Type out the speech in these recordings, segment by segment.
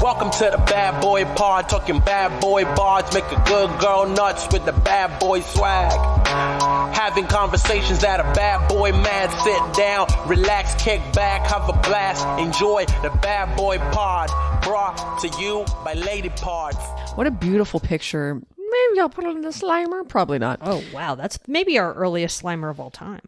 Welcome to the bad boy pod, talking bad boy bards, make a good girl nuts with the bad boy swag. Having conversations that a bad boy mad, sit down, relax, kick back, have a blast, enjoy the bad boy pod, brought to you by Lady Parts. What a beautiful picture. Maybe I'll put it in the Slimer. Probably not. Oh, wow. That's maybe our earliest Slimer of all time.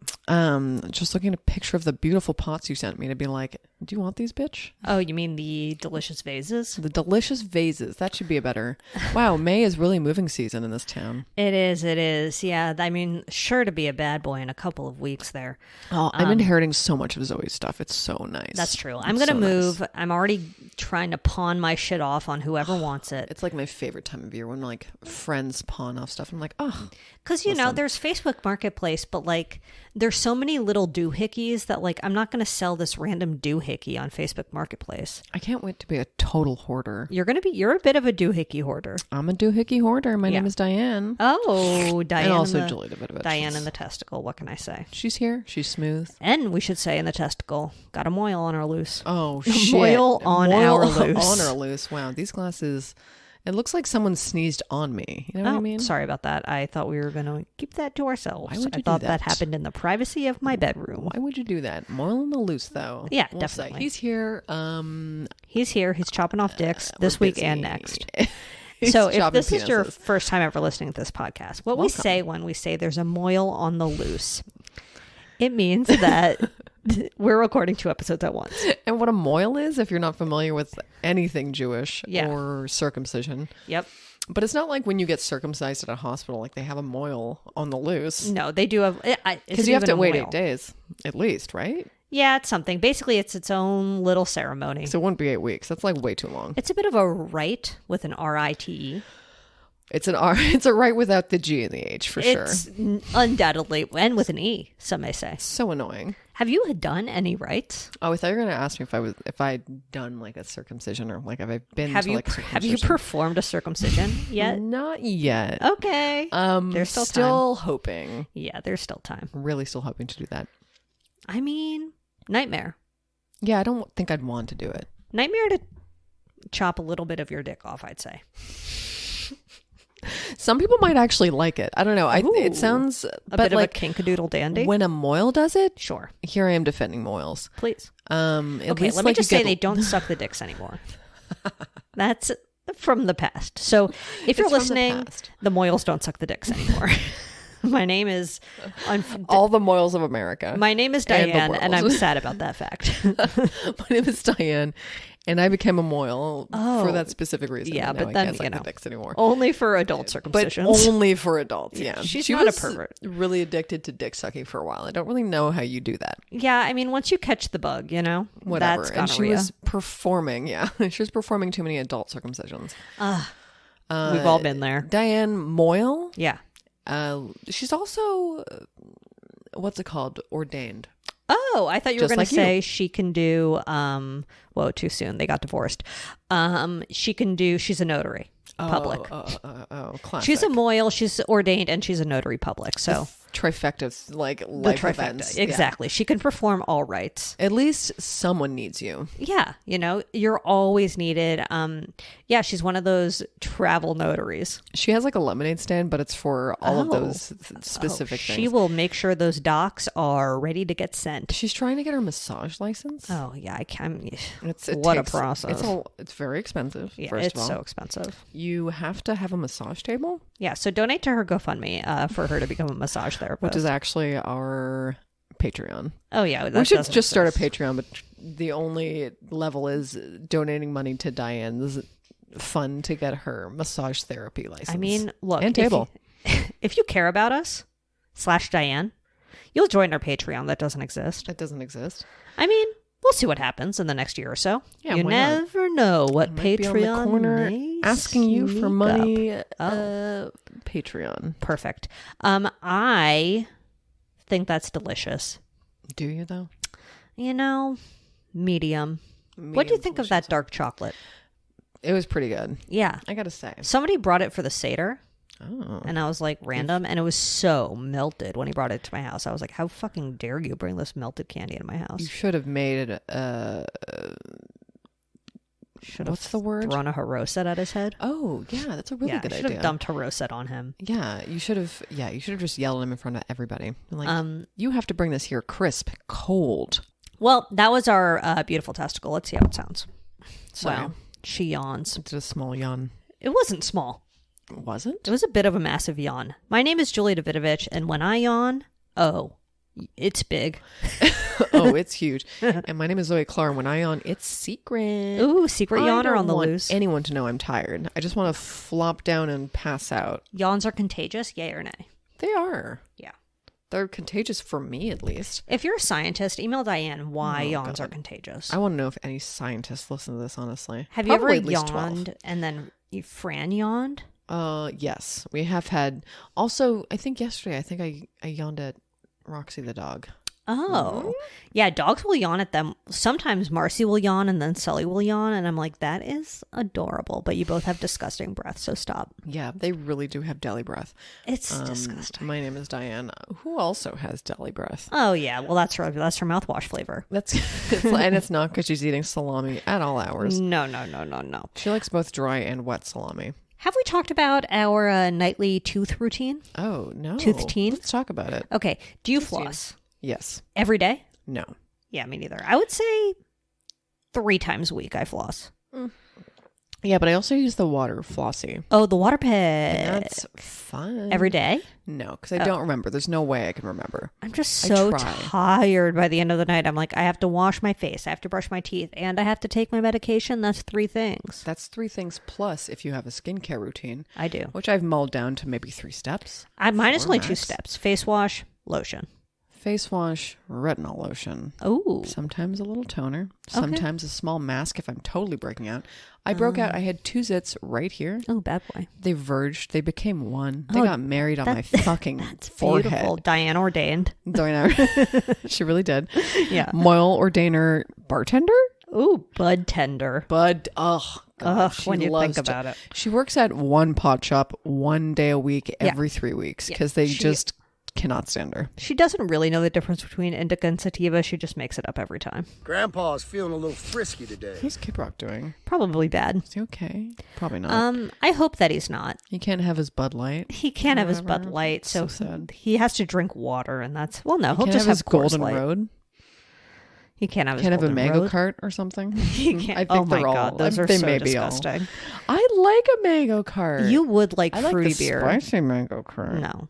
Just looking at a picture of the beautiful pots you sent me to be like, do you want these, bitch? Oh, you mean the delicious vases? The delicious vases. That should be a better. Wow, May is really moving season in this town. It is. Yeah, I mean, sure to be a bad boy in a couple of weeks there. Oh, I'm inheriting so much of Zoe's stuff. It's so nice. That's true. I'm going to move. Nice. I'm already trying to pawn my shit off on whoever wants it. It's like my favorite time of year when like friends pawn off stuff. I'm like, oh. Because, you know, there's Facebook Marketplace, but like there's so many little doohickeys that like I'm not going to sell this random doohickey on Facebook Marketplace. I can't wait to be a total hoarder. You're a bit of a doohickey hoarder. I'm a doohickey hoarder. My name is Diane. Oh, Diane. And also Julie Davidovich. Diane in the testicle. What can I say? She's here. She's smooth. And we should say in the testicle, got a moil on our loose. Oh, shit. Moil on our loose. On our loose. Wow. These glasses... It looks like someone sneezed on me. You know what I mean? Sorry about that. I thought we were going to keep that to ourselves. Why would you I thought do that happened in the privacy of my bedroom. Why would you do that? Moil on the loose, though. Yeah, definitely. He's here. He's here. He's chopping off dicks this week and next. So if this is your first time ever listening to this podcast, what we say when we say there's a moil on the loose, it means that... We're recording 2 episodes at once. And what a moil is, if you're not familiar with anything Jewish or circumcision. Yep. But it's not like when you get circumcised at a hospital, like they have a moil on the loose. No, they do have... Because you have to wait 8 days, at least, right? Yeah, it's something. Basically, it's its own little ceremony. So it wouldn't be 8 weeks. That's like way too long. It's a bit of a rite with an R-I-T-E. It's an R. It's a right without the G and the H for sure. It's undoubtedly, and with an E, some may say. So annoying. Have you done any rites? Oh, I thought you were going to ask me if I'd done like a circumcision or like have I been have to you, like circumcision. Have you performed a circumcision yet? Not yet. Okay. There's still time. Hoping. Yeah, there's still time. Really still hoping to do that. I mean, nightmare. Yeah, I don't think I'd want to do it. Nightmare to chop a little bit of your dick off, I'd say. Some people might actually like it. I don't know. It sounds a bit like of a kinkadoodle dandy. When a moil does it, sure. Here I am defending moils. Please. Okay, let me just say they don't suck the dicks anymore. That's from the past. So if you're listening, the moils don't suck the dicks anymore. My name is... all the moils of America. My name is Diane, and I'm sad about that fact. My name is Diane, and I became a moil for that specific reason. Yeah, but I then, can't suck the dicks anymore. Only for adult circumcisions. But only for adults, yeah. She was not a pervert. Really addicted to dick sucking for a while. I don't really know how you do that. Yeah, I mean, once you catch the bug, you know? Whatever. That's and she was performing, she was performing too many adult circumcisions. We've all been there. Diane Moyle? Yeah. She's also, what's it called? Ordained. Oh, I thought you were going to say she can do, whoa, too soon. They got divorced. She's a notary. Public. Classic. She's a moil, she's ordained, and she's a notary public. So trifecta, like life events. Exactly. Yeah. She can perform all rites. At least someone needs you. Yeah. You know, you're always needed. She's one of those travel notaries. She has like a lemonade stand, but it's for all of those specific things. She will make sure those docs are ready to get sent. She's trying to get her massage license. Oh, yeah. I can. What a process. It's very expensive. Yeah, it's so expensive. You have to have a massage table? Yeah, so donate to her GoFundMe for her to become a massage therapist. Which is actually our Patreon. Oh, yeah. We should just start a Patreon, but the only level is donating money to Diane's fund to get her massage therapy license. I mean, look. And table. If you care about us, /Diane, you'll join our Patreon that doesn't exist. It doesn't exist. I mean... We'll see what happens in the next year or so. Yeah, you never know what Patreon corner may asking you for money. Up. Patreon. Perfect. I think that's delicious. Do you though? You know, medium. What do you think of that dark chocolate? It was pretty good. Yeah, I gotta say. Somebody brought it for the Seder. Oh. And I was like, random. And it was so melted when he brought it to my house. I was like, how fucking dare you bring this melted candy into my house? You should have made What's the word? Thrown a Haroset at his head. Oh, yeah, that's a really good should idea. have dumped Haroset on him. Yeah, you should have just yelled at him in front of everybody. Like, you have to bring this here crisp, cold. Well, that was our beautiful testicle. Let's see how it sounds. Sorry. Wow. She yawns. It's a small yawn. It wasn't small. Wasn't? It was a bit of a massive yawn. My name is Julia Davidovich, and when I yawn, it's big. Oh, it's huge. And my name is Zoe Clark. When I yawn, it's secret. Ooh, secret yawner on the want loose. anyone to know I'm tired. I just want to flop down and pass out. Yawns are contagious, yay or nay? They are. Yeah. They're contagious for me, at least. If you're a scientist, email Diane why yawns are contagious. I want to know if any scientists listen to this, honestly. Have Probably you at ever least yawned 12. and then Fran yawned? Yes. We have had... Also, I think yesterday, I yawned at Roxy the dog. Oh. Yeah, dogs will yawn at them. Sometimes Marcy will yawn and then Sully will yawn. And I'm like, that is adorable. But you both have disgusting breath, so stop. Yeah, they really do have deli breath. It's disgusting. My name is Diane, who also has deli breath. Oh, yeah. Well, that's her mouthwash flavor. And it's not because she's eating salami at all hours. No. She likes both dry and wet salami. Have we talked about our nightly tooth routine? Oh, no. Tooth teen? Let's talk about it. Okay. Do you floss? Yes. Every day? No. Yeah, me neither. I would say 3 times a week I floss. Yeah, but I also use the water flossy. Oh, the water pit. And that's fun. Every day? No, because I don't remember. There's no way I can remember. I'm just so tired by the end of the night. I'm like, I have to wash my face, I have to brush my teeth, and I have to take my medication. That's 3 things. That's 3 things plus if you have a skincare routine. I do. Which I've mulled down to maybe 3 steps. Mine is only 2 steps. Face wash, lotion. Face wash, retinol lotion. Oh. Sometimes a little toner. Sometimes a small mask if I'm totally breaking out. I broke out. I had 2 zits right here. Oh, bad boy. They verged. They became one. They got married on my fucking that's forehead. Beautiful. Diane ordained. She really did. Yeah. Moil ordainer bartender? Ooh, bud tender. Bud. Oh, God. When you think about it. She works at one pot shop 1 day a week every 3 weeks because they just cannot stand her. She doesn't really know the difference between indica and sativa. She just makes it up every time. Grandpa's feeling a little frisky today. How's Kid Rock doing? Probably bad. Is he okay? Probably not. I hope that he's not. He can't have his Bud Light. He can't have his Bud Light, so sad. he has to drink water, and that's he'll just have his have Coors Golden Light. Road. He can't have his Can't have a Golden mango Road. cart or something. He can't. I think Oh my they're all, god, those are they so may be all. disgusting. I like a mango cart. You would like I like fruity the beer. spicy mango cart. No.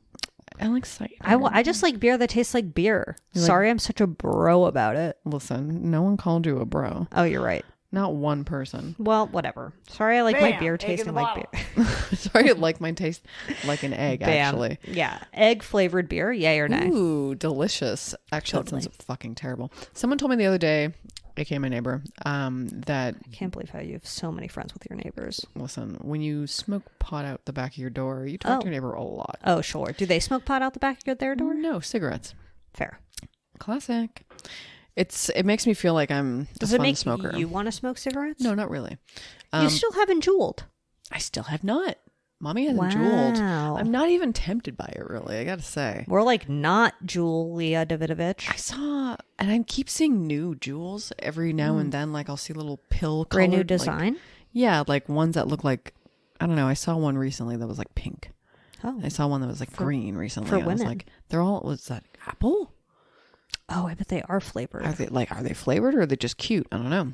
I like cider. I just like beer that tastes like beer. Sorry, I'm such a bro about it. Listen, no one called you a bro. Oh, you're right. Not one person. Well, whatever. Sorry, I like my beer tasting like beer. Sorry, I like mine taste like an egg, actually. Yeah. Egg flavored beer, yay or nay? Ooh, delicious. Actually, Totally. that sounds fucking terrible. Someone told me the other day, aka my neighbor, that, I can't believe how you have so many friends with your neighbors. listen, when you smoke pot out the back of your door, you talk to your neighbor a lot. Oh, sure. Do they smoke pot out the back of their door? No, cigarettes. Fair. Classic. It makes me feel like I'm a Does it fun make smoker. you want to smoke cigarettes? No, not really. You still haven't jeweled. I still have not. Mommy hasn't Wow. jeweled. I'm not even tempted by it, really. I gotta say. We're like not Julia Davidovich. I saw, and I keep seeing new jewels every now and then. Like I'll see little pill Brand new colored, like- design. yeah, like ones that look like, I don't know. I saw one recently that was like pink. Oh. I saw one that was like green recently. for and I was women. like, they're all. Was that apple? Oh, I bet they are flavored. Are they flavored or are they just cute? I don't know.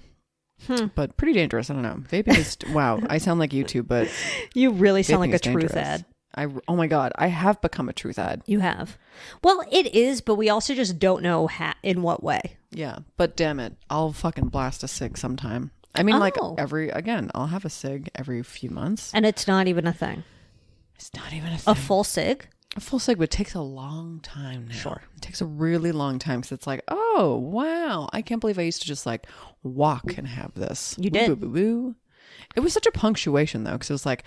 But pretty dangerous. I don't know. Vaping is wow. I sound like YouTube, but You really sound like vaping a is truth dangerous. ad. Oh my god, I have become a truth ad. You have. Well, it is, but we also just don't know in what way. Yeah, but damn it, I'll fucking blast a cig sometime. I mean, like Oh. I'll have a cig every few months. And it's not even a thing. It's not even a thing. A full cig? A full cig, but it takes a long time now. Sure. It takes a really long time because it's like, oh, wow. I can't believe I used to just like walk and have this. You did. Woo, boo, boo, boo. It was such a punctuation though because it was like,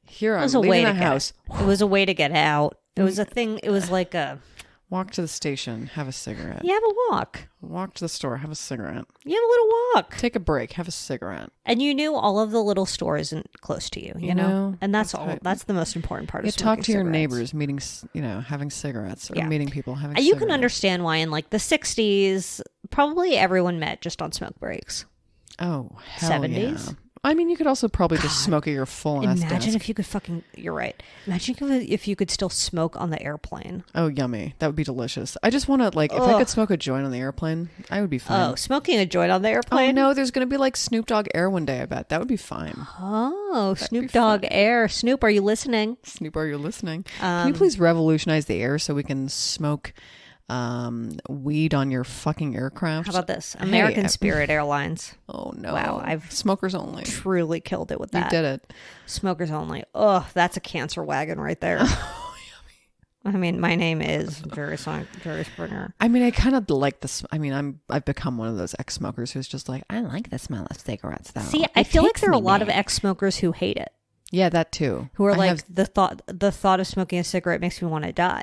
here It I'm was a way leaving to the get house. It was a way to get out. It was a thing. It was like a Walk to the station, have a cigarette. you have a walk. Walk to the store, have a cigarette. You have a little walk. Take a break, have a cigarette. And you knew all of the little stores close to you, you know? And that's all. right. That's the most important part You of talk smoking to your cigarettes. neighbors, meeting, having cigarettes, or Yeah. meeting people having You cigarettes. can understand why in like the 60s, probably everyone met just on smoke breaks. Oh, hell 70s? yeah. I mean, you could also probably just smoke at your full ass desk. Imagine if you could you're right. Imagine if you could still smoke on the airplane. Oh, yummy. That would be delicious. I just want to, like, if I could smoke a joint on the airplane, I would be fine. Oh, smoking a joint on the airplane? Oh, no, there's going to be, like, Snoop Dogg Air one day, I bet. That would be fine. Oh, Snoop Dogg Air. Snoop, are you listening? Snoop, are you listening? Can you please revolutionize the air so we can smoke weed on your fucking aircraft? How about this? American Spirit Airlines. Oh, no. Wow, I've smokers only. Truly killed it with that. You did it. Smokers only. Oh, that's a cancer wagon right there. I mean, my name is Jerry Springer. I mean, I kind of like this. I mean, I've become one of those ex-smokers who's just like, I like the smell of cigarettes, though. See, I feel like there are a lot of ex-smokers who hate it. Yeah, that too. Who are the thought of smoking a cigarette makes me want to die.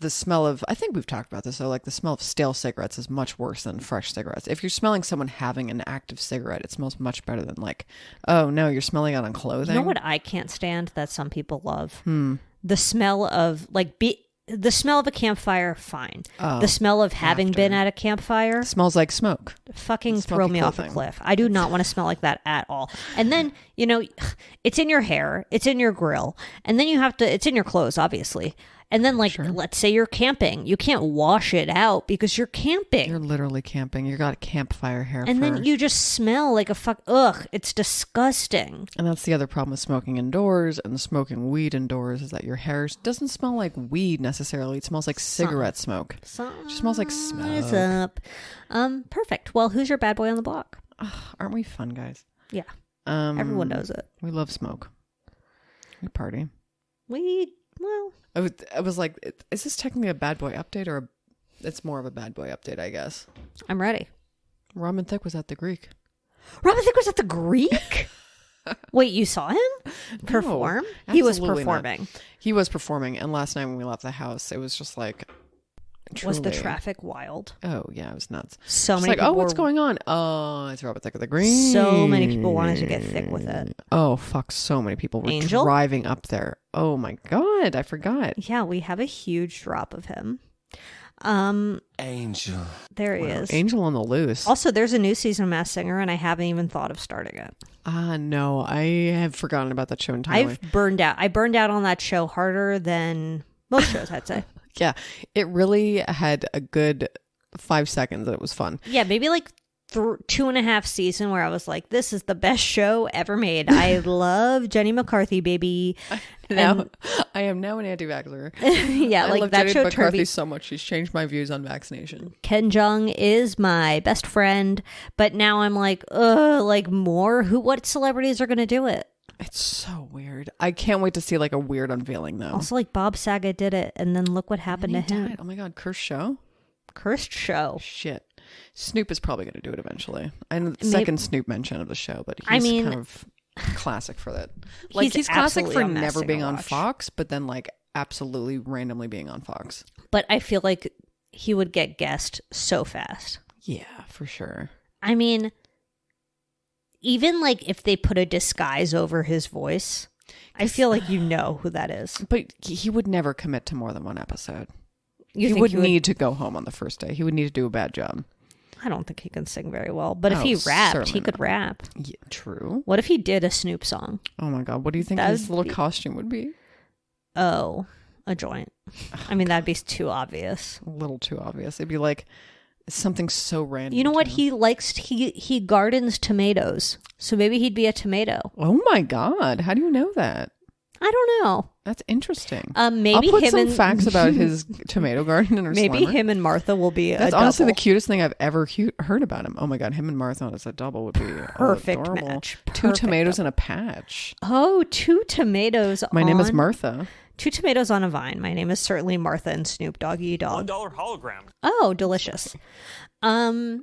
The smell of, I think we've talked about this, so like the smell of stale cigarettes is much worse than fresh cigarettes. If you're smelling someone having an active cigarette, it smells much better than like, oh no, you're smelling it on clothing. You know what I can't stand that some people love? The smell of the smell of a campfire, fine. The smell of having been at a campfire smells like smoke. Fucking throw me off a cliff. I do not want to smell like that at all. And then, it's in your hair, it's in your grill, and then it's in your clothes, obviously. And then, let's say you're camping. You can't wash it out because you're camping. You're literally camping. You got campfire hair. And then you just smell like ugh, it's disgusting. And that's the other problem with smoking indoors and smoking weed indoors is that your hair doesn't smell like weed necessarily. It smells like cigarette smoke. It just smells like smoke. What's up? Perfect. Well, who's your bad boy on the block? Aren't we fun, guys? Yeah. Everyone knows it. We love smoke. We party. I was like, is this technically a bad boy update or it's more of a bad boy update, I guess. I'm ready. Robin Thicke was at the Greek. Robin Thicke was at the Greek? Wait, you saw him perform? No, he was performing. Not. He was performing. And last night when we left the house, it was just like, truly. Was the traffic wild? Oh, yeah, it was nuts. So just many people what's going on? Oh, it's Robin Thicke at the Greek. So many people wanted to get thick with it. Oh, fuck. So many people were driving up there. Oh, my God. I forgot. Yeah, we have a huge drop of him. Angel. There he is. Angel on the loose. Also, there's a new season of Masked Singer, and I haven't even thought of starting it. No. I have forgotten about that show entirely. I've burned out. I burned out on that show harder than most shows, I'd say. Yeah. It really had a good 5 seconds that it was fun. Yeah, maybe like 2.5 seasons where I was like, this is the best show ever made. I love Jenny McCarthy, baby. I am now an anti-vaxxer. Yeah, I like love that Jenny show McCarthy so much. She's changed my views on vaccination. Ken Jeong is my best friend, but now I'm like, more? What celebrities are going to do it? It's so weird. I can't wait to see like a weird unveiling though. Also, like Bob Saget did it, and then look what happened to him. Died. Oh my God, cursed show. Cursed show. Shit. Snoop is probably going to do it eventually. I know the second Snoop mention of the show, but he's kind of classic for that. Like he's classic for never being on Fox, but then like absolutely randomly being on Fox. But I feel like he would get guessed so fast. Yeah, for sure. I mean, even like if they put a disguise over his voice, I feel like you know who that is. But he would never commit to more than one episode. He would need to go home on the first day. He would need to do a bad job. I don't think he can sing very well. But if he rapped, he could rap. Yeah, true. What if he did a Snoop song? Oh my God. What do you think his little costume would be? Oh, a joint. I mean, that'd be too obvious. A little too obvious. It'd be like something so random. You know what he likes? He gardens tomatoes. So maybe he'd be a tomato. Oh my God. How do you know that? I don't know. That's interesting. Maybe I'll put him some and facts about his tomato garden in our maybe Slammer. Him and Martha will be That's a honestly double. the cutest thing I've ever heard about him. Oh my God, him and Martha as a double would be perfect adorable. match. Two tomatoes in a patch. Oh, 2 tomatoes. My name is Martha. 2 tomatoes on a vine. My name is certainly Martha and Snoop Doggy Dog. $1 hologram. Oh, delicious. Wow.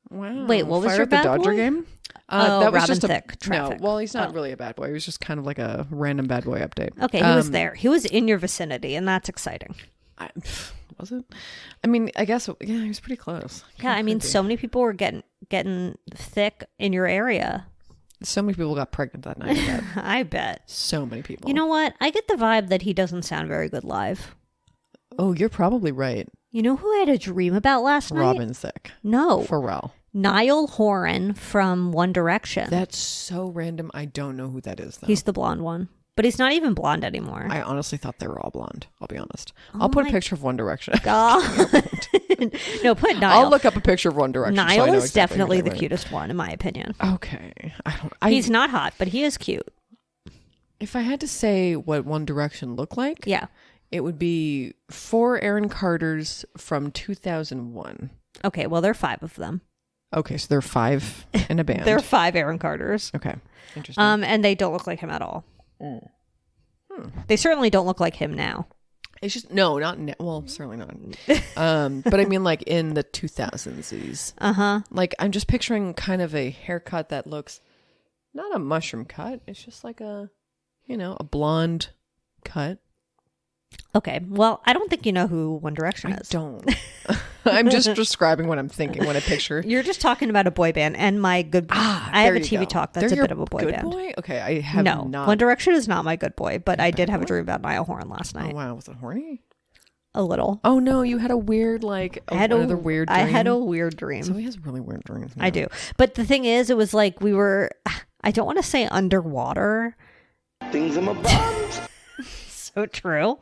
Wait, what was Fire your at the bad Dodger boy? game? That was Robin just Thicke, traffic. No, well, he's not really a bad boy. He was just kind of like a random bad boy update. Okay, he was there. He was in your vicinity, and that's exciting. Was it? I mean, I guess, yeah, he was pretty close. Yeah, I mean, so many people were getting thick in your area. So many people got pregnant that night. I bet. I bet. So many people. You know what? I get the vibe that he doesn't sound very good live. Oh, you're probably right. You know who I had a dream about last night? Robin Thicke. No. Pharrell. Niall Horan from One Direction. That's so random. I don't know who that is, though. He's the blonde one. But he's not even blonde anymore. I honestly thought they were all blonde. I'll be honest. I'll put a picture of One Direction. God. No, put Niall. I'll look up a picture of One Direction. Niall is definitely the cutest one, in my opinion. Okay. He's not hot, but he is cute. If I had to say what One Direction looked like, yeah, it would be 4 Aaron Carters from 2001. Okay, well, there are 5 of them. Okay, so there are 5 in a band. There are 5 Aaron Carters. Okay, interesting. And they don't look like him at all. They certainly don't look like him now. It's just not well, certainly not. But I mean, like in the 2000s. Like I'm just picturing kind of a haircut that looks not a mushroom cut. It's just like a blonde cut. Okay, well, I don't think you know who One Direction is. I don't. I'm just describing what I'm thinking when I picture. You're just talking about a boy band and my good. I have a TV talk that's a bit of a boy band. Boy? Okay, I have not. One Direction is not my good boy, but I did have a dream about Niall Horan last night. Oh wow, was it horny? A little. Oh no, you had a weird another weird dream. I had a weird dream. So he has really weird dreams. I do, but the thing is, it was like we were. I don't want to say underwater. Things in my bums. So true.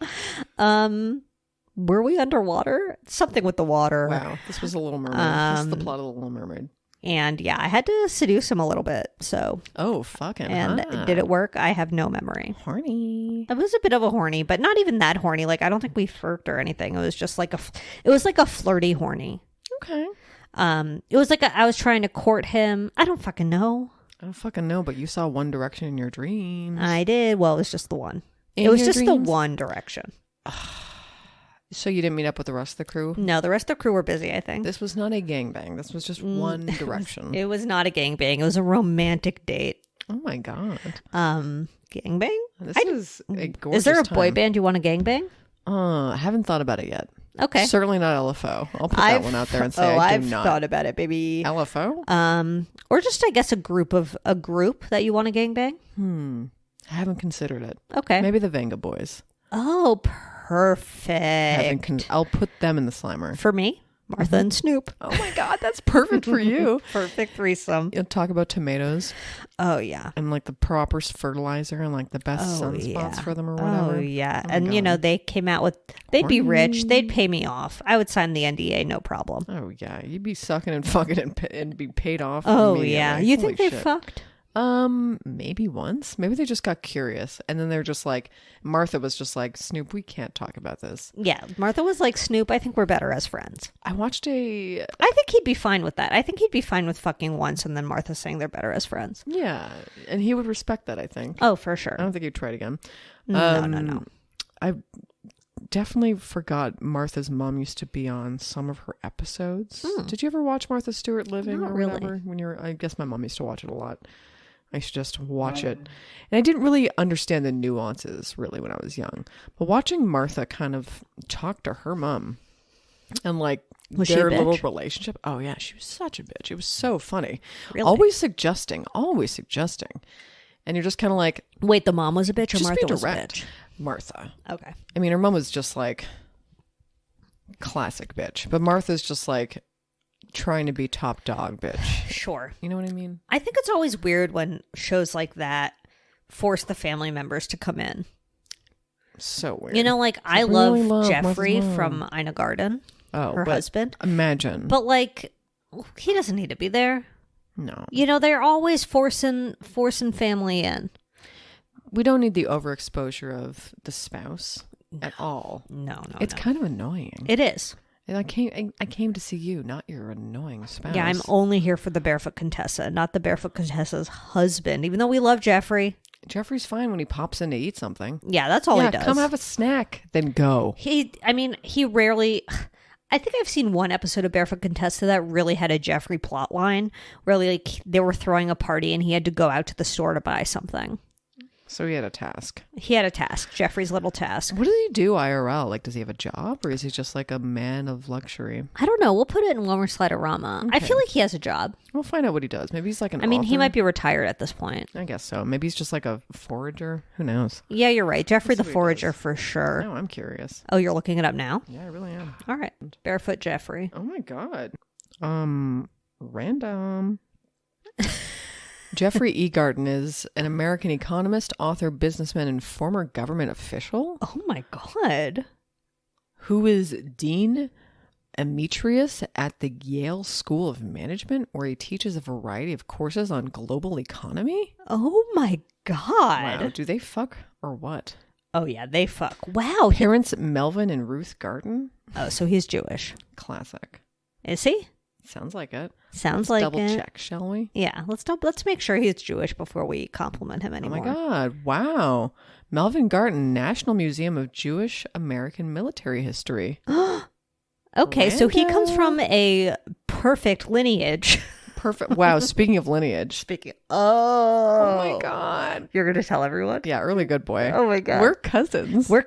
Were we underwater? Something with the water. Wow, this was a Little Mermaid. This is the plot of the Little Mermaid. And yeah, I had to seduce him a little bit. So fucking. And did it work? I have no memory. Horny. It was a bit of a horny, but not even that horny. Like I don't think we flirted or anything. It was just like a flirty horny. Okay. It was like I was trying to court him. I don't fucking know. But you saw One Direction in your dreams. I did. Well, it was just the one. It was just the One Direction. So you didn't meet up with the rest of the crew? No, the rest of the crew were busy, I think. This was not a gangbang. This was just One Direction. It was not a gangbang. It was a romantic date. Oh my God. Gangbang? This is a gorgeous Is there a time. boy band you want to gangbang? I haven't thought about it yet. Okay. Certainly not LFO. I'll put that one out there and say I do I've not. thought about it, baby. LFO? Or just I guess a group that you want to gangbang? I haven't considered it. Okay. Maybe the Venga Boys. Oh, perfect. I'll put them in the Slimer. For me, Martha and Snoop. Oh my God, that's perfect for you. Perfect threesome. You'll talk about tomatoes. Oh yeah. And like the proper fertilizer and like the best sunspots for them or whatever. Oh yeah. And they came out with, they'd be rich. They'd pay me off. I would sign the NDA, no problem. Oh yeah. You'd be sucking and fucking and be paid off. Oh yeah. You think they fucked? Maybe once. Maybe they just got curious. And then they're just like, Martha was just like, Snoop, we can't talk about this. Yeah. Martha was like, Snoop, I think we're better as friends. I think he'd be fine with that. I think he'd be fine with fucking once and then Martha saying they're better as friends. Yeah. And he would respect that, I think. Oh, for sure. I don't think he'd try it again. No. I definitely forgot Martha's mom used to be on some of her episodes. Did you ever watch Martha Stewart Living Not or really. whatever? I guess my mom used to watch it a lot. I used to just watch it. And I didn't really understand the nuances really when I was young. But watching Martha kind of talk to her mom and like was their she a little bitch? relationship. Oh yeah, she was such a bitch. It was so funny. Really? Always suggesting. And you're just kind of like, wait, the mom was a bitch or just Martha be was a direct. bitch? Martha. Okay. I mean, her mom was just like classic bitch. But Martha's just like trying to be top dog bitch. Sure. You know what I mean? I think it's always weird when shows like that force the family members to come in. So weird. You know, like I really love love Jeffrey Martha's mom. from Ina Garden, her but husband. Imagine. But like, he doesn't need to be there. No. You know, they're always forcing family in. We don't need the overexposure of the spouse at all. No. It's kind of annoying. It is. And I came to see you, not your annoying spouse. Yeah, I'm only here for the Barefoot Contessa, not the Barefoot Contessa's husband, even though we love Jeffrey. Jeffrey's fine when he pops in to eat something. Yeah, that's all he does. Come have a snack, then go. He rarely... I think I've seen one episode of Barefoot Contessa that really had a Jeffrey plot line where like they were throwing a party and he had to go out to the store to buy something. So he had a task. Jeffrey's little task. What does he do IRL? Like, does he have a job or is he just like a man of luxury? I don't know. We'll put it in Lower Sliderama. Okay. I feel like he has a job. We'll find out what he does. Maybe he's like an he author. might be retired at this point. I guess so. Maybe he's just like a forager. Who knows? Yeah, you're right. Jeffrey the That's what he Forager does. for sure. No, I'm curious. Oh, you're looking it up now? Yeah, I really am. All right. Barefoot Jeffrey. Oh my God. Random. Jeffrey E. Garden is an American economist, author, businessman, and former government official. Oh my God. Who is Dean Emeritus at the Yale School of Management, where he teaches a variety of courses on global economy. Oh my God. Wow, do they fuck or what? Oh yeah, they fuck. Wow. Parents Melvin and Ruth Garden. Oh, so he's Jewish. Classic. Is he? Sounds like it. Sounds like double it. check, shall we? Yeah, let's make sure he's Jewish before we compliment him anymore. Oh my God. Wow. Melvin Garden, National Museum of Jewish American Military History. Okay, so he comes from a perfect lineage. Perfect. Wow. Speaking of lineage. Oh my God. You're going to tell everyone? Yeah, early good boy. Oh my God. We're cousins. We're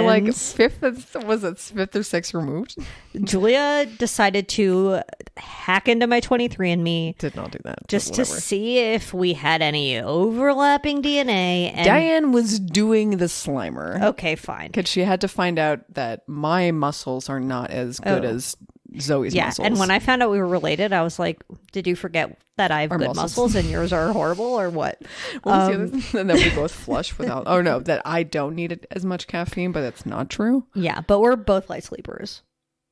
like fifth or sixth removed? Julia decided to hack into my 23andMe. Did not do that. Just to see if we had any overlapping DNA. And Diane was doing the Slimer. Okay, fine. Because she had to find out that my muscles are not as good as Zoe's muscles. And when I found out we were related, I was like, did you forget that I have good muscles and yours are horrible or what? And then we both flush without, that I don't need as much caffeine, but that's not true. Yeah, but we're both light sleepers.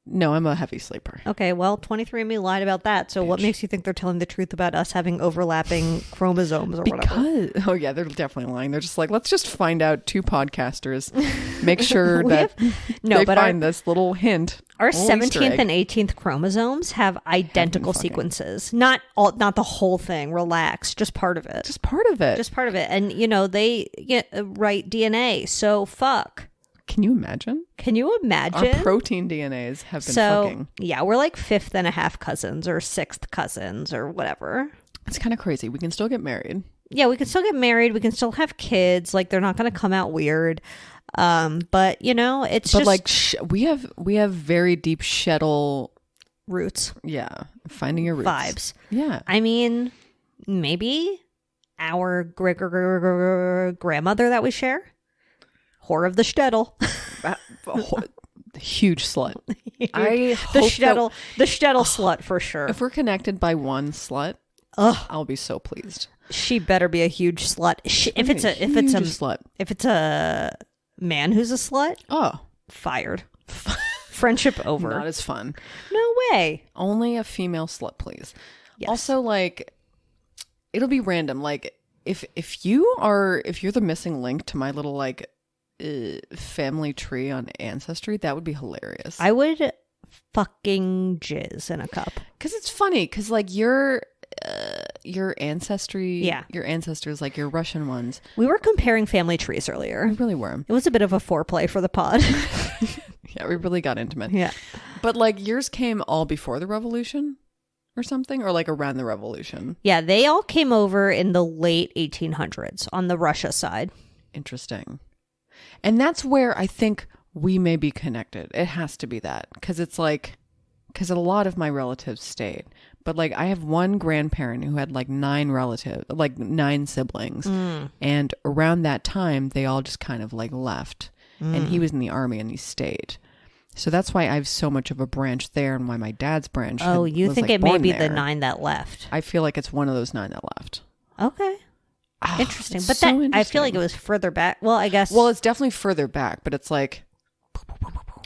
No, I'm a heavy sleeper. Okay, well, 23andMe lied about that. So what makes you think they're telling the truth about us having overlapping chromosomes or whatever? Oh yeah, they're definitely lying. They're just like, let's just find out two podcasters, make sure that they find this little hint. Our 17th and 18th chromosomes have identical sequences. Not the whole thing. Relax. Just part of it. Just part of it. And they write DNA. So fuck. Can you imagine? Our protein DNAs have been fucking. Yeah, we're like fifth and a half cousins or sixth cousins or whatever. It's kind of crazy. We can still get married. Yeah, we can still get married. We can still have kids. Like, they're not going to come out weird. But it's just like we have very deep Shtetl roots. Yeah, finding your roots vibes. Yeah, I mean, maybe our grandmother that we share. Whore of the Shtetl. Huge slut. The Shtetl slut for sure. If we're connected by one slut, I'll be so pleased. She better be a huge slut. If it's a man who's a slut, fired. Friendship over. Not as fun. No way. Only a female slut, please. Yes. Also, like, it'll be random. Like, if you're the missing link to my little like family tree on Ancestry, that would be hilarious. I would fucking jizz in a cup because it's funny because like your ancestry, your ancestors, like your Russian ones. We were comparing family trees earlier. We really were. It was a bit of a foreplay for the pod. Yeah, we really got intimate. Yeah, but like yours came all before the revolution or something, or like around the revolution. Yeah, they all came over in the late 1800s on the Russia side. Interesting. And that's where I think we may be connected. It has to be that. Because it's like, because a lot of my relatives stayed. But like, I have one grandparent who had like 9 siblings. And around that time, they all just kind of like left. And he was in the army and he stayed. So that's why I have so much of a branch there and why my dad's branch. Oh, you think it may be the 9 that left? I feel like it's one of those 9 that left. Okay. Interesting. But so interesting. I feel like it was further back. Well, I guess. Well, it's definitely further back, but it's like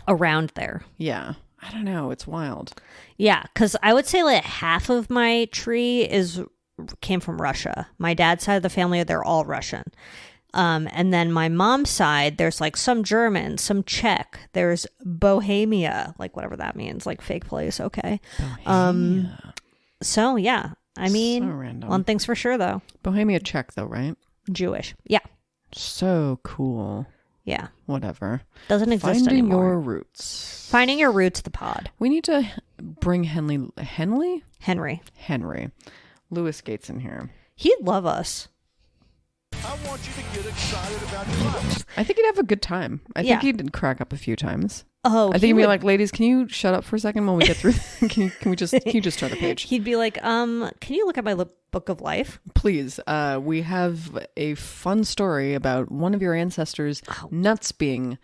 around there. Yeah. I don't know. It's wild. Yeah. Because I would say like half of my tree came from Russia. My dad's side of the family, they're all Russian. And then my mom's side, there's like some German, some Czech. There's Bohemia, like whatever that means, like fake place. Okay. Bohemia. So yeah. I mean, so random. One thing's for sure, though. Bohemia Czech, though, right? Jewish. Yeah. So cool. Yeah. Whatever. Doesn't exist anymore. Finding your roots. Finding your roots, the pod. We need to bring Henry. Lewis Gates in here. He'd love us. I want you to get excited about your life. I think he'd have a good time. I think he'd crack up a few times. Oh, I think he'd be like, ladies, can you shut up for a second while we get through? Can you just turn the page? He'd be like, can you look at my book of life? Please. We have a fun story about one of your ancestors' nuts being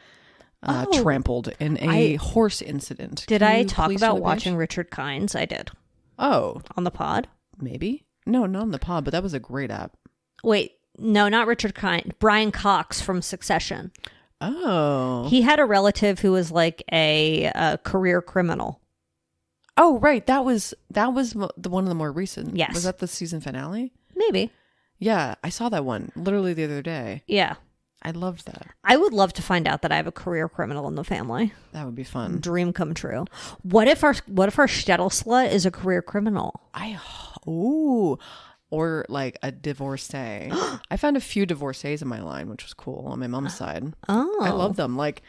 trampled in a horse incident. Did I talk about watching Richard Kynes? I did. Oh. On the pod? Maybe. No, not on the pod, but that was a great app. Wait, no, not Richard Kind. Brian Cox from Succession. Oh. He had a relative who was like a career criminal. Oh, right. That was the one of the more recent. Yes. Was that the season finale? Maybe. Yeah, I saw that one literally the other day. Yeah. I loved that. I would love to find out that I have a career criminal in the family. That would be fun. Dream come true. What if our Shtetl slut is a career criminal? Or like a divorcee. I found a few divorcees in my line, which was cool on my mom's side. Oh. I love them. Like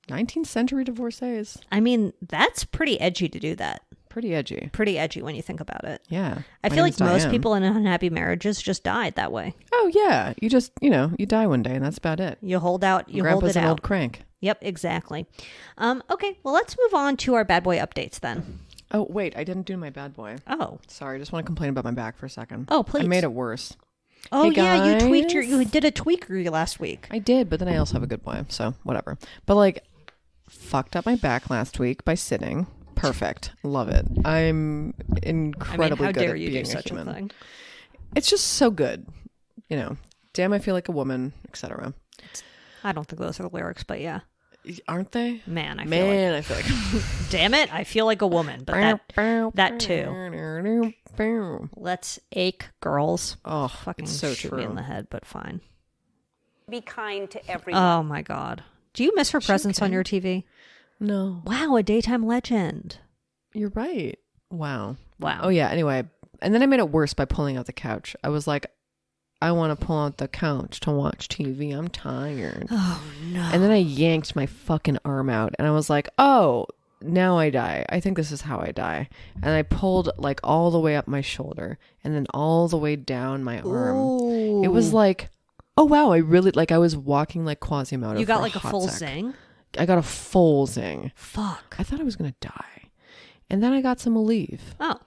19th century divorcees. I mean, that's pretty edgy to do that. Pretty edgy. Pretty edgy when you think about it. Yeah. I feel like most people in unhappy marriages just died that way. Oh, yeah. You just, you die one day and that's about it. You hold out. You Grandpa's hold it out. an old crank. Yep, exactly. Okay, well, let's move on to our bad boy updates then. Oh, wait. I didn't do my bad boy. Oh. Sorry. I just want to complain about my back for a second. Oh, please. I made it worse. Oh, hey, yeah. guys. You did a tweaker last week. I did, but then I also have a good boy. So whatever. But like, fucked up my back last week by sitting. Perfect. Love it. I'm incredibly good at being a human. Thing? It's just so good. Damn, I feel like a woman, etc. I don't think those are the lyrics, but yeah. Aren't they? Man, I feel like damn it, I feel like a woman, but that too. Let's ache, girls. Oh, fucking it's so shoot true. me in the head, but fine. Be kind to everyone. Oh my God. Do you miss her presence on your TV? No. Wow, a daytime legend. You're right. Wow. Wow. Oh yeah. Anyway, and then I made it worse by pulling out the couch. I was like, I want to pull out the couch to watch TV. I'm tired. Oh no. And then I yanked my fucking arm out and I was like, oh, now I die. I think this is how I die. And I pulled like all the way up my shoulder and then all the way down my arm. Ooh. It was like, oh wow, I really I was walking like Quasimodo. You got for like a full zing? I got a full zing. Fuck. I thought I was going to die. And then I got some Aleve. Oh.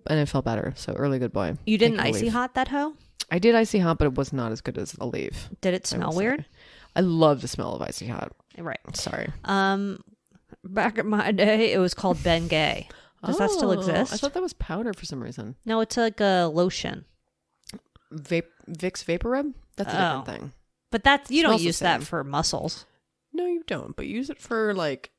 And I felt better. So early good boy. You didn't icy hot that hoe? I did icy hot, but it was not as good as Aleve. Did it smell weird? I love the smell of icy hot. Right. Sorry. Back in my day, it was called Bengay. Does that still exist? I thought that was powder for some reason. No, it's like a lotion. Vicks Vapor Rub? That's a different thing. But that's you don't Smells use the that same. for muscles. No, you don't. But use it for like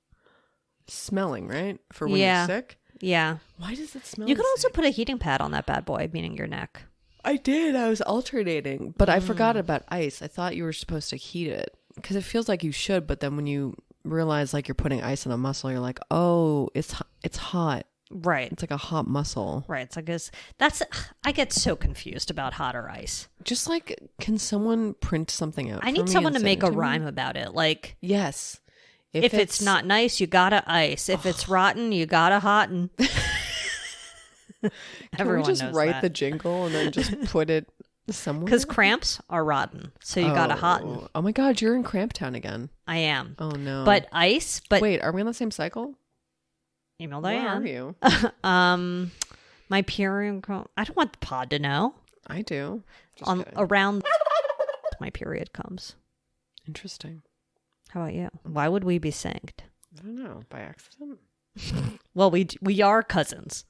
smelling, right? For when Yeah. you're sick. Yeah. Why does it smell? You could the also same? put a heating pad on that bad boy, meaning your neck. I did. I was alternating, but I forgot about ice. I thought you were supposed to heat it because it feels like you should, but then when you realize like you're putting ice on a muscle, you're like, oh, it's hot. Right. It's like a hot muscle. Right. It's like this. I get so confused about hot or ice. Just like, can someone print something out? I need someone to make a rhyme about it. Like, yes. If it's not nice, you gotta ice. If it's rotten, you gotta hotten. Everyone can we just knows write that. the jingle and then just put it somewhere? Because cramps are rotten, so you gotta hotten. Oh my God, you're in Cramp Town again. I am. Oh no. But ice. But wait, are we on the same cycle? email Where Diane. are you? My period. I don't want the pod to know. I do. Around my period comes. Interesting. How about you? Why would we be synced? I don't know. By accident? Well, we are cousins.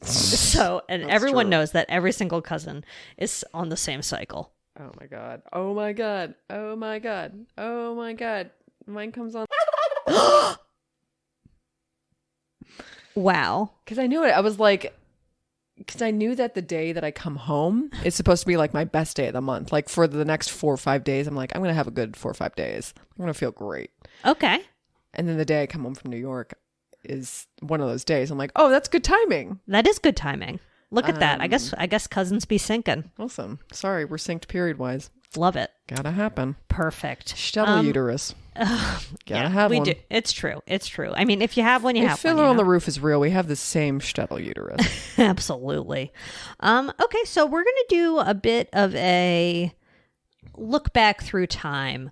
So, and That's everyone true. knows that every single cousin is on the same cycle. Oh my God. Oh my God. Oh my God. Oh my God. Mine comes on. Wow. Because I knew it. I was like, because I knew that the day that I come home is supposed to be like my best day of the month. Like for the next 4 or 5 days, I'm like, I'm going to have a good 4 or 5 days. I'm going to feel great. Okay. And then the day I come home from New York is one of those days. I'm like, oh, that's good timing. That is good timing. Look at that. I guess cousins be syncing. Awesome. Sorry, we're synced period wise. Love it. Gotta happen. Perfect. Shtetl uterus. Gotta have we one. do. It's true. It's true. I mean, if you have one, you If have one. Fiddler you on know? the Roof is real, we have the same Shtetl uterus. Absolutely. Okay, so we're gonna do a bit of a look back through time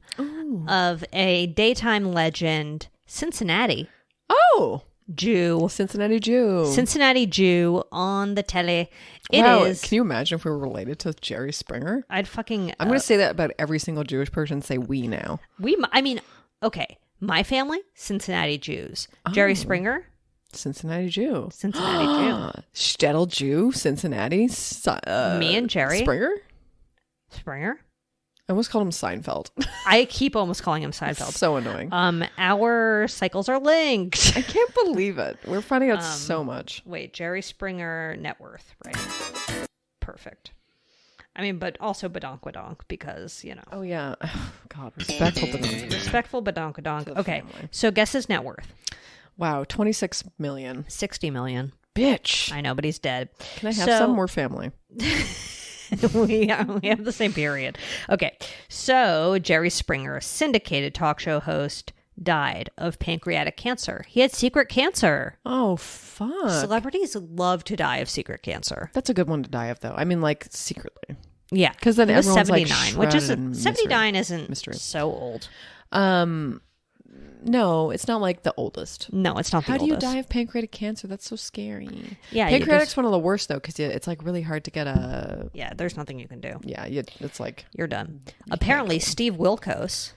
of a daytime legend, Cincinnati Oh, Jew. Cincinnati Jew. Cincinnati Jew on the tele. It Wow, is. Can you imagine if we were related to Jerry Springer? I'd fucking. I'm going to say that about every single Jewish person. Say we now. I mean, okay. My family, Cincinnati Jews. Jerry Springer, Cincinnati Jew. Cincinnati Jew. Shtetl Jew, Cincinnati. Me and Jerry. Springer? I almost called him Seinfeld. I keep almost calling him Seinfeld. So annoying. Our cycles are linked. I can't believe it. We're finding out so much. Wait, Jerry Springer net worth, right? Perfect. I mean, but also badonkwadonk because, you know. Oh, yeah. Oh, God, respectful badonkwadonk. Respectful badonkwadonk. Okay, family. So guess his net worth. Wow, 26 million. 60 million. Bitch. I know, but he's dead. Can I have some more family? we have the same period. Okay, so Jerry Springer, a syndicated talk show host, died of pancreatic cancer. He had secret cancer. Oh, fuck. Celebrities love to die of secret cancer. That's a good one to die of, though. I mean, like, secretly. Yeah. Because then everyone's 79, like, which isn't 79 isn't mystery. So old. No, it's not like the oldest. No, it's not the oldest. How do you die of pancreatic cancer? That's so scary. Yeah. Pancreatic's one of the worst, though, because it's like really hard to get a... Yeah, there's nothing you can do. Yeah, it's like... You're done. Apparently, Steve Wilkos...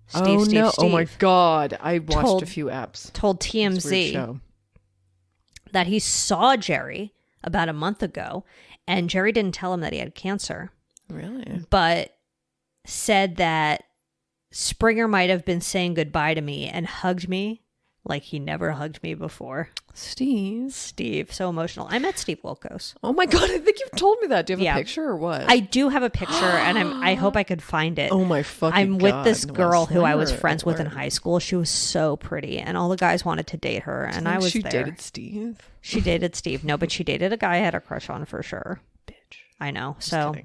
Steve. Oh my God. I watched a few apps. Told TMZ that he saw Jerry about a month ago, and Jerry didn't tell him that he had cancer. Really? But said that Springer might have been saying goodbye to me and hugged me like he never hugged me before. Steve, so emotional. I met Steve Wilkos. Oh my God, I think you've told me that. Do you have a picture or what? I do have a picture, and I hope I could find it. Oh my fucking I'm God. with this girl who I was friends with in high school. She was so pretty, and all the guys wanted to date her, and I was there. She dated Steve? She dated Steve. No, but she dated a guy I had a crush on for sure. Bitch. I know.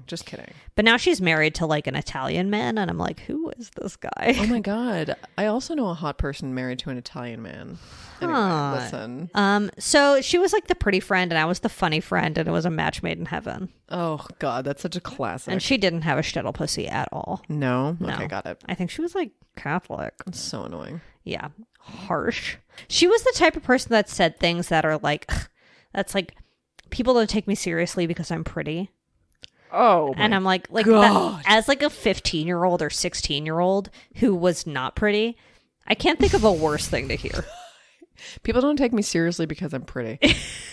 Just kidding. But now she's married to like an Italian man, and I'm like, who is this guy? Oh my God. I also know a hot person married to an Italian man. Anyway, listen. So she was like the pretty friend, and I was the funny friend, and it was a match made in heaven. Oh God, that's such a classic. And she didn't have a shtetl pussy at all. No? Okay, got it. I think she was like Catholic. It's so annoying. Yeah. Harsh. She was the type of person that said things that are like, that's like, people don't take me seriously because I'm pretty. Oh, and I'm like that, as like a 15-year-old or 16-year-old who was not pretty, I can't think of a worse thing to hear. People don't take me seriously because I'm pretty.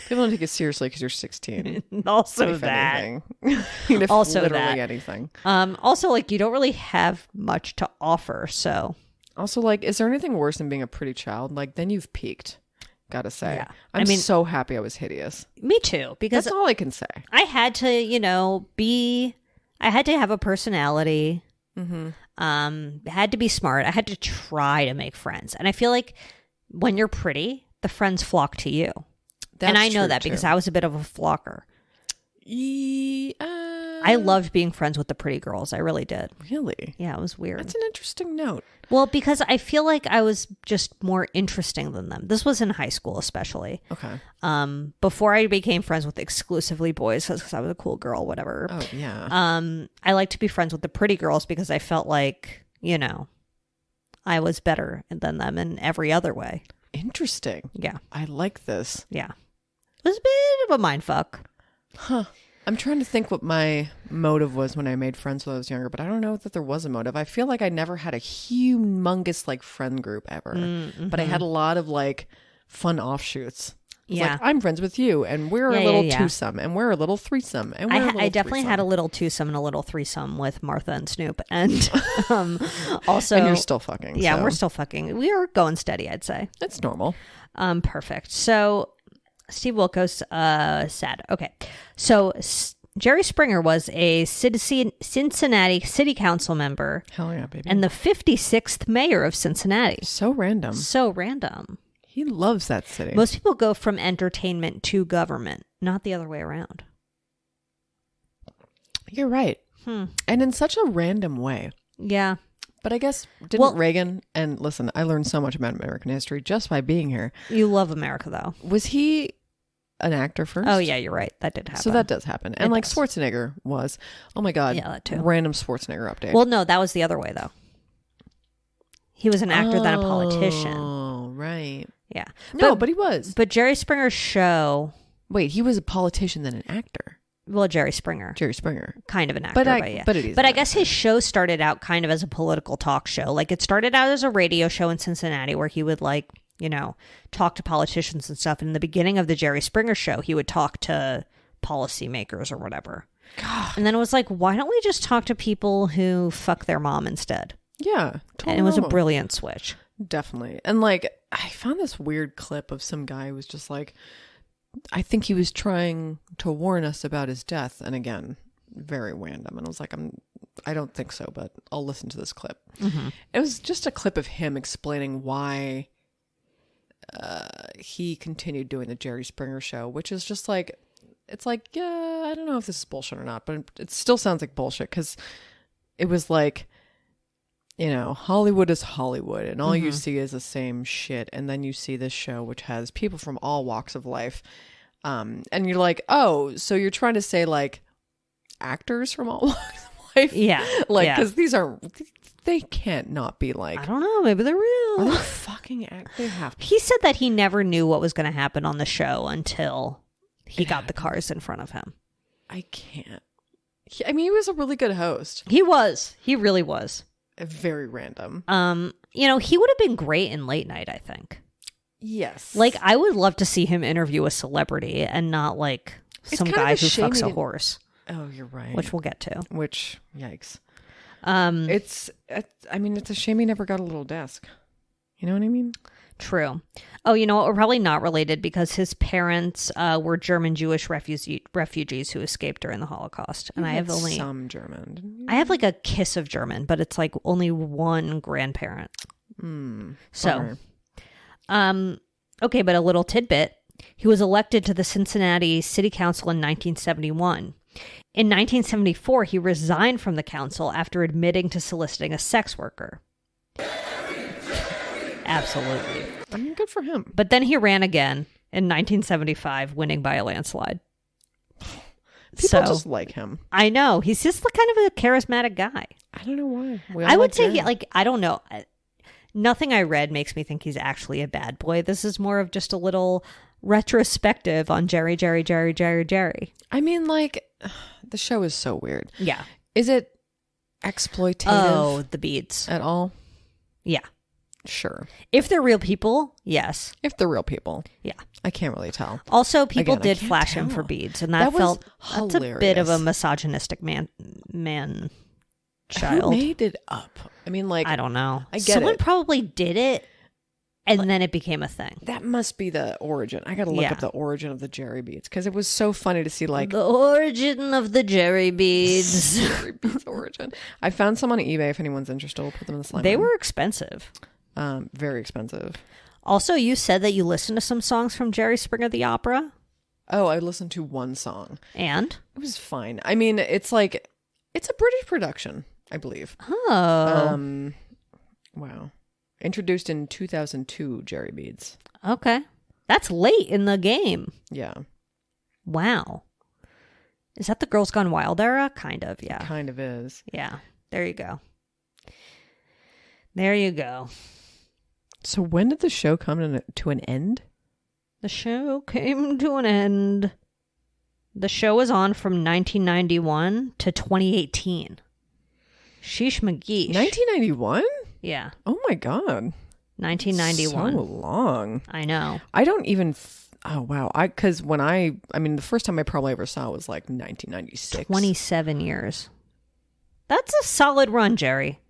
People don't take you seriously because you're 16. Also that. Anything. Also literally anything. Also, like, you don't really have much to offer, so. Also, like, is there anything worse than being a pretty child? Like, then you've peaked. Gotta say. Yeah. I mean, so happy I was hideous. Me too, because that's all I can say. I had to, I had to have a personality. Mm-hmm. Had to be smart. I had to try to make friends. And I feel like when you're pretty, the friends flock to you. And I know that because I was a bit of a flocker. I loved being friends with the pretty girls. I really did. Really? Yeah, it was weird. That's an interesting note. Well, because I feel like I was just more interesting than them. This was in high school, especially. Okay. Before I became friends with exclusively boys, because I was a cool girl, whatever. Oh, yeah. I like to be friends with the pretty girls because I felt like, I was better than them in every other way. Interesting. Yeah. I like this. Yeah. It was a bit of a mindfuck. Huh. I'm trying to think what my motive was when I made friends when I was younger, but I don't know that there was a motive. I feel like I never had a humongous like friend group ever, but I had a lot of like fun offshoots. Yeah, like, I'm friends with you, and we're a little twosome, and we're a little threesome, and I definitely had a little twosome and a little threesome with Martha and Snoop, and also, and you're still fucking. Yeah, we're still fucking. We are going steady, I'd say. It's normal. Perfect. So. Steve Wilkos, sad. Okay. So Jerry Springer was a Cincinnati city council member. Hell yeah, baby. And the 56th mayor of Cincinnati. So random. So random. He loves that city. Most people go from entertainment to government, not the other way around. You're right. And in such a random way. Yeah. But I guess, didn't Reagan, and listen, I learned so much about American history just by being here. You love America, though. Was he an actor first? Oh, yeah, you're right. That did happen. So that does happen. And like Schwarzenegger was. Oh my God. Yeah, that too. Random Schwarzenegger update. Well, no, that was the other way, though. He was an actor, then a politician. Oh, right. Yeah. No, but he was. But Jerry Springer's show. Wait, he was a politician, then an actor. Well, Jerry Springer. Kind of an actor, but I guess his show started out kind of as a political talk show. Like, it started out as a radio show in Cincinnati where he would, like, talk to politicians and stuff. And in the beginning of the Jerry Springer show, he would talk to policymakers or whatever. God. And then it was like, why don't we just talk to people who fuck their mom instead? Yeah. Totally. And it was a brilliant switch. Definitely. And like, I found this weird clip of some guy who was just like, I think he was trying to warn us about his death. And again, very random. And I was like, I don't think so, but I'll listen to this clip. Mm-hmm. It was just a clip of him explaining why he continued doing the Jerry Springer show, which is just like, it's like, yeah, I don't know if this is bullshit or not, but it still sounds like bullshit because it was like, Hollywood is Hollywood and all you see is the same shit. And then you see this show, which has people from all walks of life. And you're like, oh, so you're trying to say like actors from all walks of life? Yeah. Like, because they can't not be like, I don't know, maybe they're real. Are they fucking they have to. He said that he never knew what was going to happen on the show until he got the cars in front of him. I can't. He was a really good host. He was. He really was. Very random. He would have been great in late night, I think. Yes. Like, I would love to see him interview a celebrity and not like some guy who fucks a horse. Oh, you're right. Which we'll get to. Which, yikes. It's a shame he never got a little desk. You know what I mean? True. Oh, you know what? We're probably not related because his parents were German Jewish refugees who escaped during the Holocaust. And I have only some German. I have like a kiss of German, but it's like only one grandparent. So, okay, but a little tidbit. He was elected to the Cincinnati City Council in 1971. In 1974, he resigned from the council after admitting to soliciting a sex worker. Absolutely. I mean, good for him. But then he ran again in 1975, winning by a landslide. People just like him. I know. He's just kind of a charismatic guy. I don't know why. I would say, I don't know. Nothing I read makes me think he's actually a bad boy. This is more of just a little retrospective on Jerry. I mean, like, the show is so weird. Yeah. Is it exploitative? Oh, the beads. At all? Yeah. Sure. If they're real people, yes. If they're real people. Yeah. I can't really tell. Also, people did flash him for beads, and that's a bit of a misogynistic man child. Who made it up? I mean, like, I don't know. I get Someone it. probably did it, and then it became a thing. That must be the origin. I gotta look up the origin of the Jerry beads, because it was so funny to see, like, the origin of the Jerry beads. Jerry beads origin. I found some on eBay if anyone's interested. We'll put them in the slime. They were expensive. Very expensive. Also, you said that you listened to some songs from Jerry Springer the Opera. Oh, I listened to one song. And? It was fine. I mean, it's a British production, I believe. Oh. Wow. Introduced in 2002, Jerry Beads. Okay. That's late in the game. Yeah. Wow. Is that the Girls Gone Wild era? Kind of, yeah. It kind of is. Yeah. There you go. There you go. So when did the show come to an end? The show came to an end. The show was on from 1991 to 2018. Sheesh McGeesh. 1991? Yeah. Oh my God. 1991. So long. I know. I don't even... Oh, wow. Because the first time I probably ever saw it was like 1996. 27 years. That's a solid run, Jerry.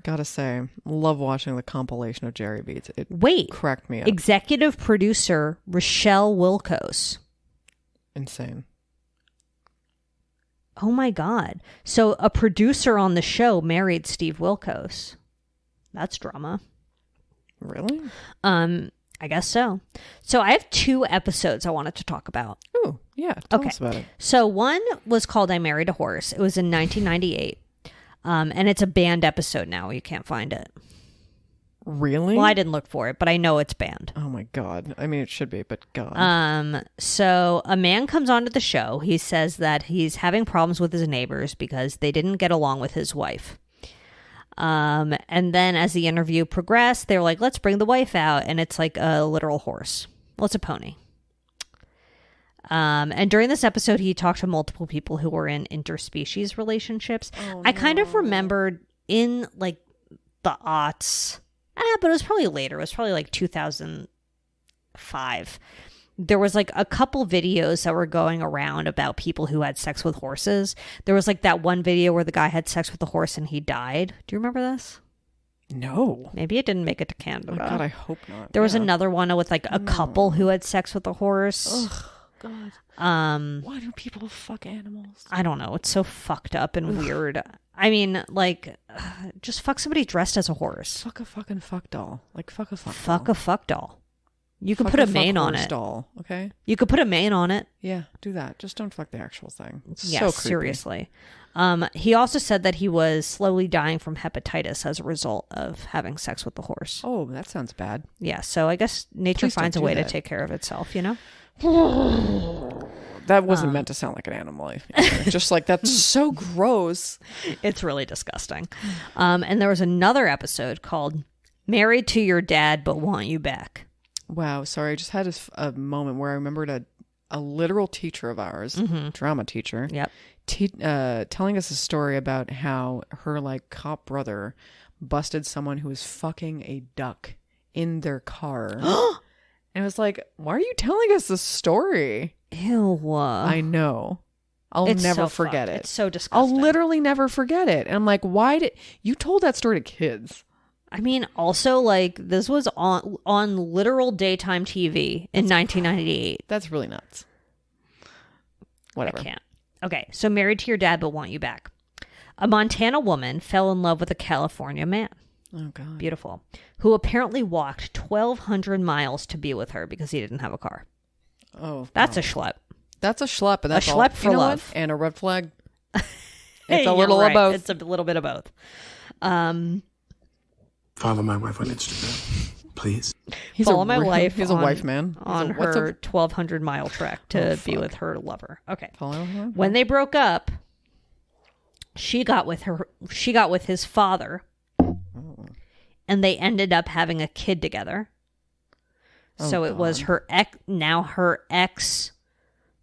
Gotta say, love watching the compilation of Jerry Beads. It cracked me up. Executive producer Rochelle Wilkos. Insane. Oh my God. So a producer on the show married Steve Wilkos. That's drama. Really? I guess so. So I have 2 episodes I wanted to talk about. Oh, yeah. Tell us about it. So one was called I Married a Horse. It was in 1998. And it's a banned episode now. You can't find it. Really? Well, I didn't look for it, but I know it's banned. Oh my God. I mean, it should be, but God. So a man comes onto the show. He says that he's having problems with his neighbors because they didn't get along with his wife. And then as the interview progressed, they were like, let's bring the wife out. And it's like a literal horse. Well, it's a pony. And during this episode, he talked to multiple people who were in interspecies relationships. I kind of remembered in like the aughts, But it was probably later. It was probably like 2005. There was like a couple videos that were going around about people who had sex with horses. There was like that one video where the guy had sex with the horse and he died. Do you remember this? No. Maybe it didn't make it to Canada. Oh my God, I hope not. There was another one with like a couple who had sex with a horse. Oh God. Why do people fuck animals? I don't know. It's so fucked up and weird. I mean, like, just fuck somebody dressed as a horse. Fuck a fucking fuck doll. Like, fuck a fuck doll. Fuck a fuck doll. You could put a mane on it. Doll, okay? You could put a mane on it. Yeah, do that. Just don't fuck the actual thing. It's yeah, so creepy. Seriously. He also said that he was slowly dying from hepatitis as a result of having sex with the horse. Oh, that sounds bad. Yeah, so I guess nature finds a way to take care of itself, you know? That wasn't meant to sound like an animal. Just like, that's so gross. It's really disgusting. And there was another episode called Married to Your Dad But Want You Back. Wow, sorry. I just had a moment where I remembered a literal teacher of ours, drama teacher, telling us a story about how her like cop brother busted someone who was fucking a duck in their car. And it was like, why are you telling us this story? Ew. I know. I'll never forget it. It's so disgusting. I'll literally never forget it. And I'm like, why did you told that story to kids? I mean, also, like, this was on literal daytime TV in 1998. That's really nuts. Whatever. I can't. Okay, so Married to Your Dad But Want You Back. A Montana woman fell in love with a California man. Oh, God. Beautiful. Who apparently walked 1,200 miles to be with her because he didn't have a car. Oh, that's a schlep. That's a schlep. And that's a schlep for love. What? And a red flag. It's a little of both. It's a little bit of both. Follow my wife on Instagram, please. Follow my wife. He's a wife man. On her 1,200 mile trek to be with her lover. Okay. Follow her. When they broke up, she got with his father, and they ended up having a kid together. So it was her ex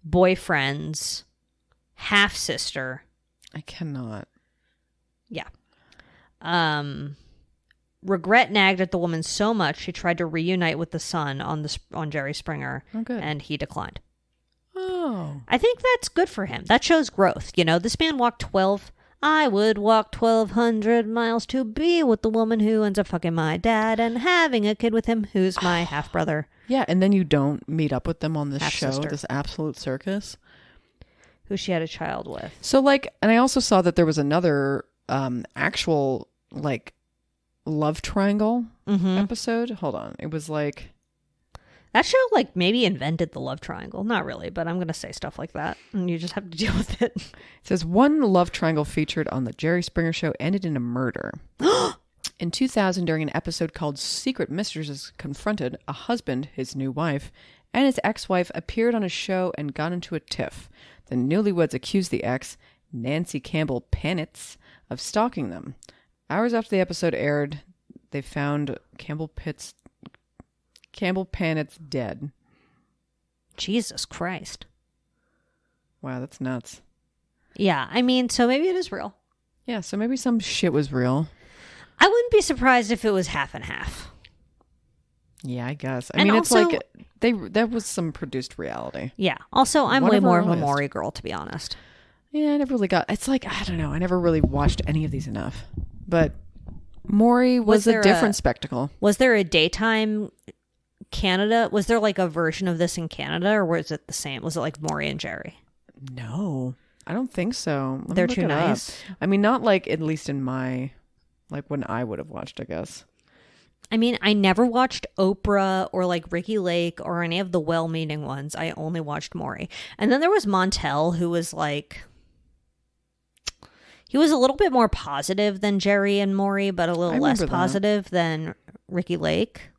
boyfriend's half sister. I cannot. Yeah. Regret nagged at the woman so much she tried to reunite with the son on Jerry Springer, and he declined. Oh, I think that's good for him. That shows growth. You know, this man walked 12. I would walk 1,200 miles to be with the woman who ends up fucking my dad and having a kid with him, who's my half brother. Yeah, and then you don't meet up with them on this show, Half-sister. this absolute circus, who she had a child with. So, like, and I also saw that there was another actual like love triangle episode. Hold on, it was like that show like maybe invented the love triangle. Not really, but I'm gonna say stuff like that, and you just have to deal with it. It says one love triangle featured on the Jerry Springer Show ended in a murder. In 2000, during an episode called Secret Mistresses Confronted, a husband, his new wife, and his ex-wife appeared on a show and got into a tiff. The newlyweds accused the ex, Nancy Campbell Panitz, of stalking them. Hours after the episode aired, they found Campbell Panitz dead. Jesus Christ. Wow, that's nuts. Yeah, I mean, so maybe it is real. Yeah, so maybe some shit was real. I wouldn't be surprised if it was half and half. Yeah, I guess. I mean, also, it's like that was some produced reality. Yeah. Also, I'm way more of a Maury girl, to be honest. Yeah, I never really got... It's like, I don't know. I never really watched any of these enough. But Maury was a different spectacle. Was there a daytime Canada? Was there like a version of this in Canada, or was it the same? Was it like Maury and Jerry? No, I don't think so. They're too nice. I mean, not like, at least in my... Like when I would have watched, I guess. I mean, I never watched Oprah or like Ricky Lake or any of the well-meaning ones. I only watched Maury. And then there was Montel, who was like... He was a little bit more positive than Jerry and Maury, but a little less positive than Ricky Lake.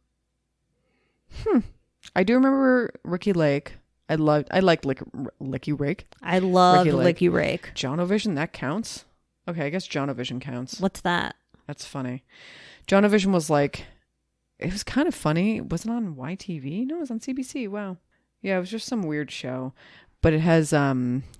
I do remember Ricky Lake. I liked Licky Rake. I loved Licky Rake. Jonovision, that counts? Okay, I guess Jonovision counts. What's that? That's funny. Jonovision was like... It was kind of funny. Was it on YTV? No, it was on CBC. Wow. Yeah, it was just some weird show. But it has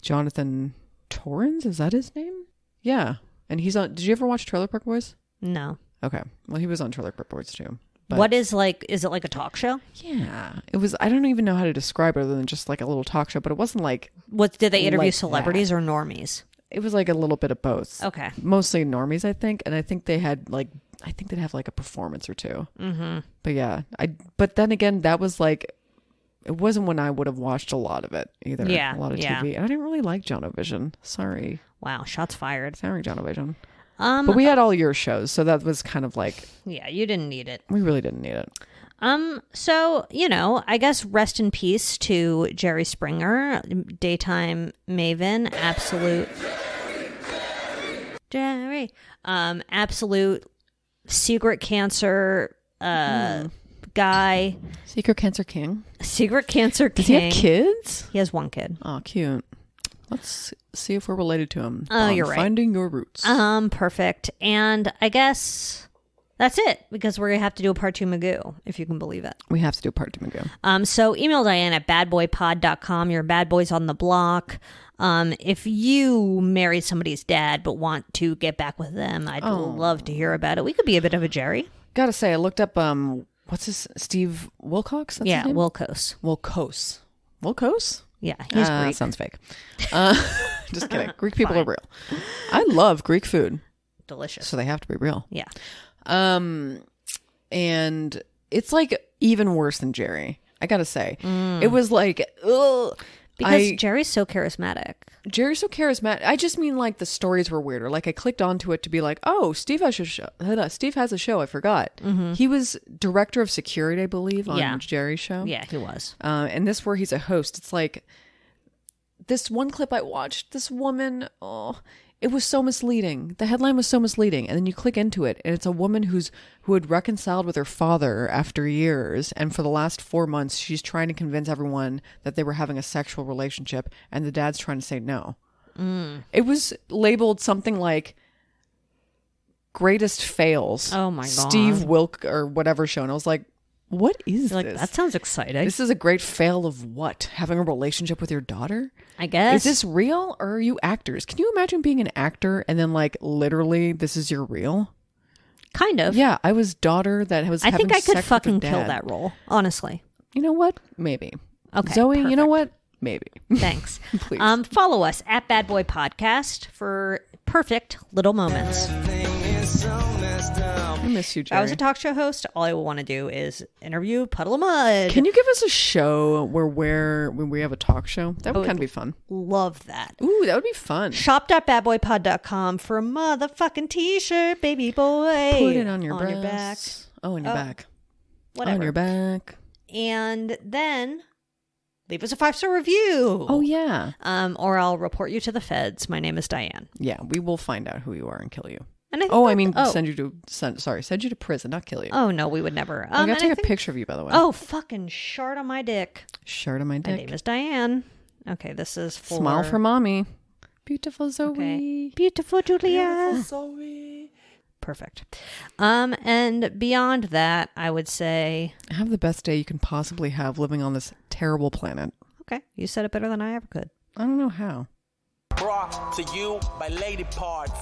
Jonathan Torrens. Is that his name? Yeah. And he's on... Did you ever watch Trailer Park Boys? No. Okay. Well, he was on Trailer Park Boys too. But what is it like a talk show? Yeah. It was, I don't even know how to describe it other than just like a little talk show, but it wasn't like. Did they interview like celebrities that. or normies? It was like a little bit of both. Okay. Mostly normies, I think. And I think they'd have like a performance or two. Mm-hmm. But yeah. But then again, that was like, it wasn't when I would have watched a lot of it either. Yeah. A lot of TV. And I didn't really like Jonovision. Sorry. Wow. Shots fired. Sorry, Jonovision. But we had all your shows, so that was kind of like... Yeah, you didn't need it. We really didn't need it. So, I guess rest in peace to Jerry Springer, daytime maven, absolute... Jerry. Absolute secret cancer guy. Secret cancer king? Secret cancer king. Does he have kids? He has one kid. Oh, cute. Let's see if we're related to him. Oh, you're right. Finding Your Roots. Perfect. And I guess that's it, because we're going to have to do a part 2 Magoo, if you can believe it. We have to do a part 2 Magoo. So email Diane at badboypod.com. You're bad boys on the block. If you married somebody's dad but want to get back with them, I'd love to hear about it. We could be a bit of a Jerry. Gotta say, I looked up, what's his, Steve Wilcox? That's his name? Wilkos. Wilkos? Yeah, he's Greek. Sounds fake. Just kidding. Greek people are real. I love Greek food. Delicious. So they have to be real. Yeah. And it's like even worse than Jerry. I gotta say, it was like, ugh. Because Jerry's so charismatic. I just mean like the stories were weirder. Like I clicked onto it to be like, oh, Steve has a show. I forgot. Mm-hmm. He was director of security, I believe, on Jerry's show. Yeah, he was. And this where he's a host. It's like this one clip I watched. This woman, it was so misleading. The headline was so misleading. And then you click into it, and it's a woman who had reconciled with her father after years. And for the last 4 months, she's trying to convince everyone that they were having a sexual relationship. And the dad's trying to say no. It was labeled something like Greatest Fails. Oh, my God. Steve Wilk or whatever show. And I was like, what is this? That sounds exciting. This is a great fail of what? Having a relationship with your daughter? I guess. Is this real, or are you actors? Can you imagine being an actor and then like literally this is your real? Kind of. Yeah, I was daughter that was. I think I could sex fucking with her kill dad. that role. Honestly. You know what? Maybe. Okay. Zoe, perfect. you know what? Maybe. Thanks. Please. Follow us at Bad Boy Podcast for perfect little moments. I miss you, Jerry. If I was a talk show host, all I would want to do is interview Puddle of Mud. Can you give us a show when we have a talk show? That would kind of be fun. Love that. Ooh, that would be fun. Shop.badboypod.com for a motherfucking t-shirt, baby boy. Put it on your back. Oh, on your back. Whatever. On your back. And then leave us a 5-star review. Oh, yeah. Or I'll report you to the feds. My name is Diane. Yeah, we will find out who you are and kill you. And send you to prison, not kill you. Oh, no, we would never. I got to take a picture of you, by the way. Oh, fucking shard on my dick. Shard on my dick. My name is Diane. Okay, this is for... Smile for mommy. Beautiful Zoe. Okay. Beautiful Julia. Beautiful Zoe. Perfect. And beyond that, I would say... Have the best day you can possibly have living on this terrible planet. Okay, you said it better than I ever could. I don't know how. Brought to you by Lady Parts.